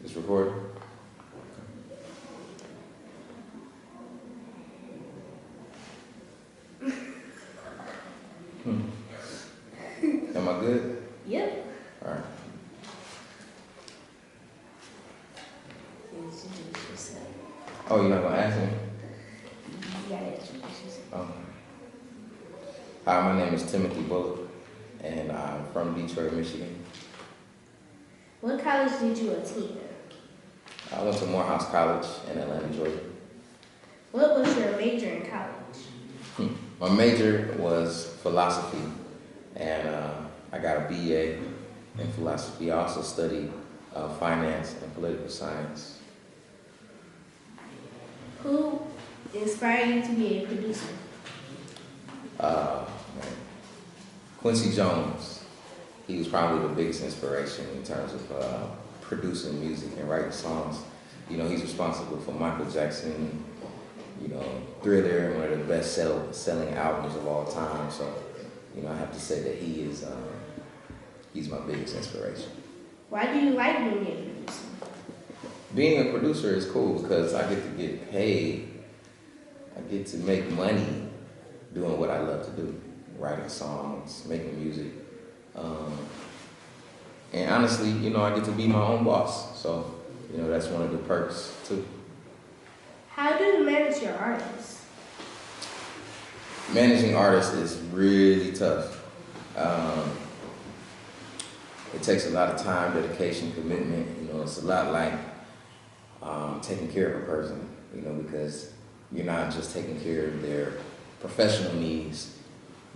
It's recording? Am I good? Yep. All right. Introduce yourself. Oh, you're not gonna ask me? You gotta introduce yourself. Oh. Hi, my name is Timothy Bullock, and I'm from Detroit, Michigan. What college did you attend? I went to Morehouse College in Atlanta, Georgia. What was your major in college? My major was philosophy, and I got a BA in philosophy. I also studied finance and political science. Who inspired you to be a producer? Man. Quincy Jones, he was probably the biggest inspiration in terms of producing music and writing songs. You know, he's responsible for Michael Jackson, you know, Thriller, one of the best selling albums of all time. So, you know, I have to say that he's my biggest inspiration. Why do you like being a producer? Being a producer is cool because I get to get paid. I get to make money doing what I love to do, writing songs, making music. And honestly, you know, I get to be my own boss. So, you know, that's one of the perks too. How do you manage your artists? Managing artists is really tough. It takes a lot of time, dedication, commitment. You know, it's a lot like taking care of a person, you know, because you're not just taking care of their professional needs,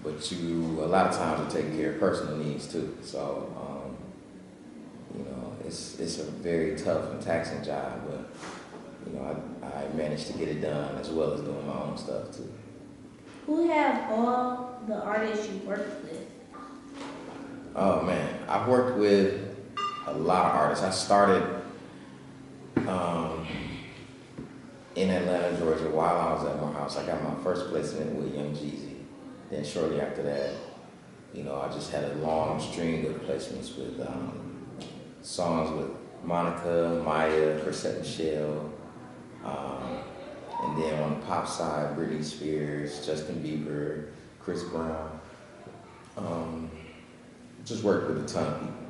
but you, a lot of times, are taking care of personal needs too. So, you know, it's a very tough and taxing job, but, you know, I managed to get it done as well as doing my own stuff too. Who have all the artists you worked with? Oh man, I've worked with a lot of artists. I started in Atlanta, Georgia, while I was at Morehouse. I got my first placement with Young Jeezy. Then shortly after that, you know, I just had a long string of placements with songs with Monica, Maya, Chrisette Michelle, and then on the pop side, Britney Spears, Justin Bieber, Chris Brown. Just worked with a ton of people.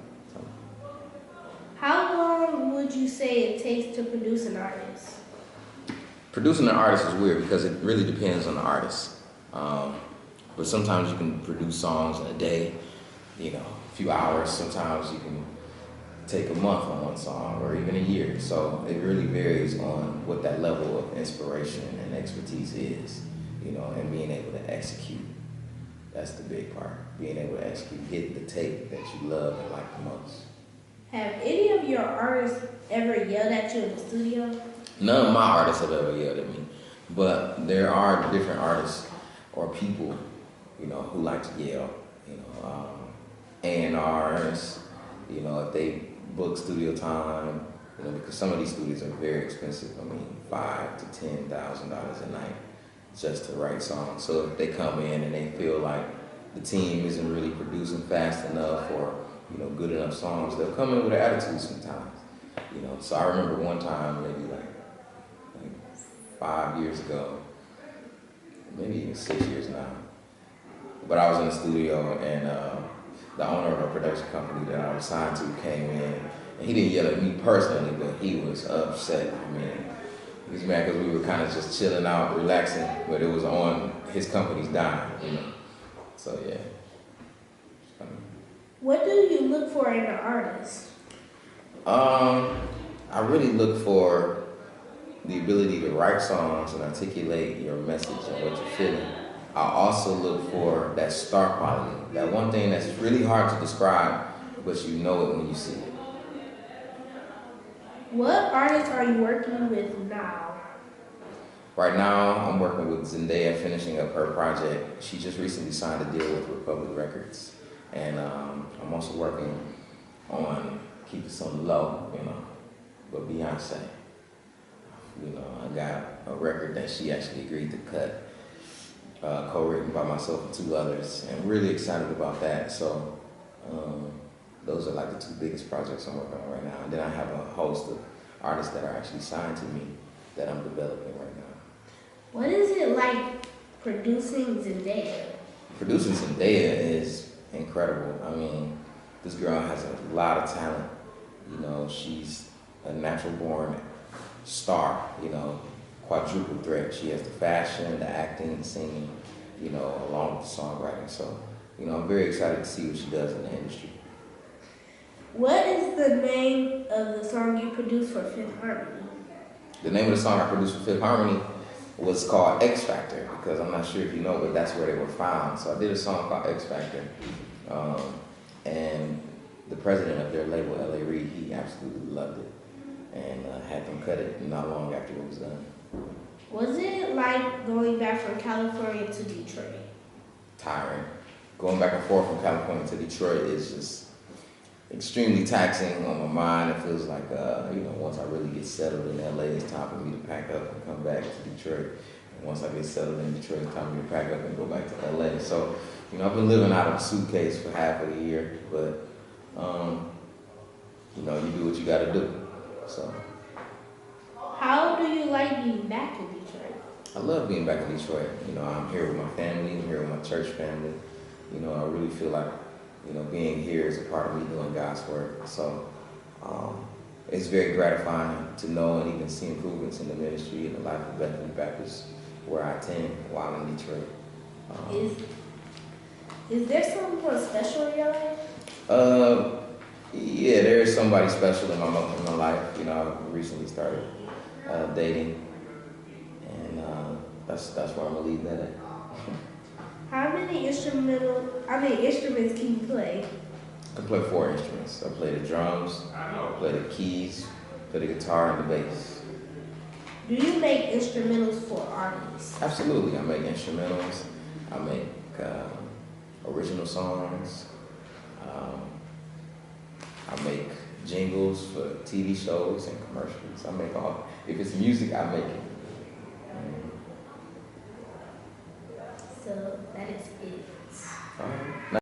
How long would you say it takes to produce an artist? Producing an artist is weird because it really depends on the artist. But sometimes you can produce songs in a day, you know, a few hours. Sometimes you can take a month on one song or even a year. So it really varies on what that level of inspiration and expertise is, you know, and being able to execute. That's the big part. Being able to execute, get the take that you love and like the most. Have any of your artists ever yelled at you in the studio? None of my artists have ever yelled at me, but there are different artists or people, you know, who like to yell. You know, A&Rs, you know, if they book studio time, you know, because some of these studios are very expensive. I mean, $5,000 to $10,000 a night just to write songs. So if they come in and they feel like the team isn't really producing fast enough or, you know, good enough songs, they'll come in with an attitude sometimes. You know, so I remember one time, maybe like 5 years ago, maybe even 6 years now, but I was in the studio and the owner of a production company that I was signed to came in, and he didn't yell at me personally, but he was upset. I mean, he was mad because we were kind of just chilling out, relaxing, but it was on his company's dime, you know. So yeah. What do you look for in an artist? I really look for the ability to write songs and articulate your message and what you're feeling. I also look for that star quality, that one thing that's really hard to describe, but you know it when you see it. What artists are you working with now? Right now, I'm working with Zendaya, finishing up her project. She just recently signed a deal with Republic Records. And I'm also working on keeping some low, you know, with Beyonce. You know, I got a record that she actually agreed to cut, co-written by myself and 2 others, and really excited about that. So those are like the 2 biggest projects I'm working on right now. And then I have a host of artists that are actually signed to me that I'm developing right now. What is it like producing Zendaya? Producing Zendaya is incredible. I mean, this girl has a lot of talent. You know, she's a natural born star, you know, quadruple threat. She has the fashion, the acting, the singing, you know, along with the songwriting. So, you know, I'm very excited to see what she does in the industry. What is the name of the song you produced for Fifth Harmony? The name of the song I produced for Fifth Harmony was called X Factor, because I'm not sure if you know, but that's where they were found. So I did a song called X Factor. And the president of their label, L.A. Reid, he absolutely loved it and had them cut it not long after it was done. Was it like going back from California to Detroit? Tiring. Going back and forth from California to Detroit is just extremely taxing on my mind. It feels like, you know, once I really get settled in LA, it's time for me to pack up and come back to Detroit. And once I get settled in Detroit, it's time for me to pack up and go back to LA. So, you know, I've been living out of a suitcase for half of the year, but, you know, you do what you gotta do. So. How do you like being back in Detroit? I love being back in Detroit. You know, I'm here with my family, I'm here with my church family. You know, I really feel like, you know, being here is a part of me doing God's work. So it's very gratifying to know and even see improvements in the ministry and the life of Bethany Baptist, where I attend while in Detroit. Is there someone special in your life? Yeah, there is somebody special in my life. You know, I recently started dating, and that's where I'm gonna leave that at. How many instruments can you play? I can play 4 instruments. I play the drums, I play the keys, play the guitar, and the bass. Do you make instrumentals for artists? Absolutely, I make instrumentals. I make original songs. I make jingles for TV shows and commercials. I make all. If it's music, I make it.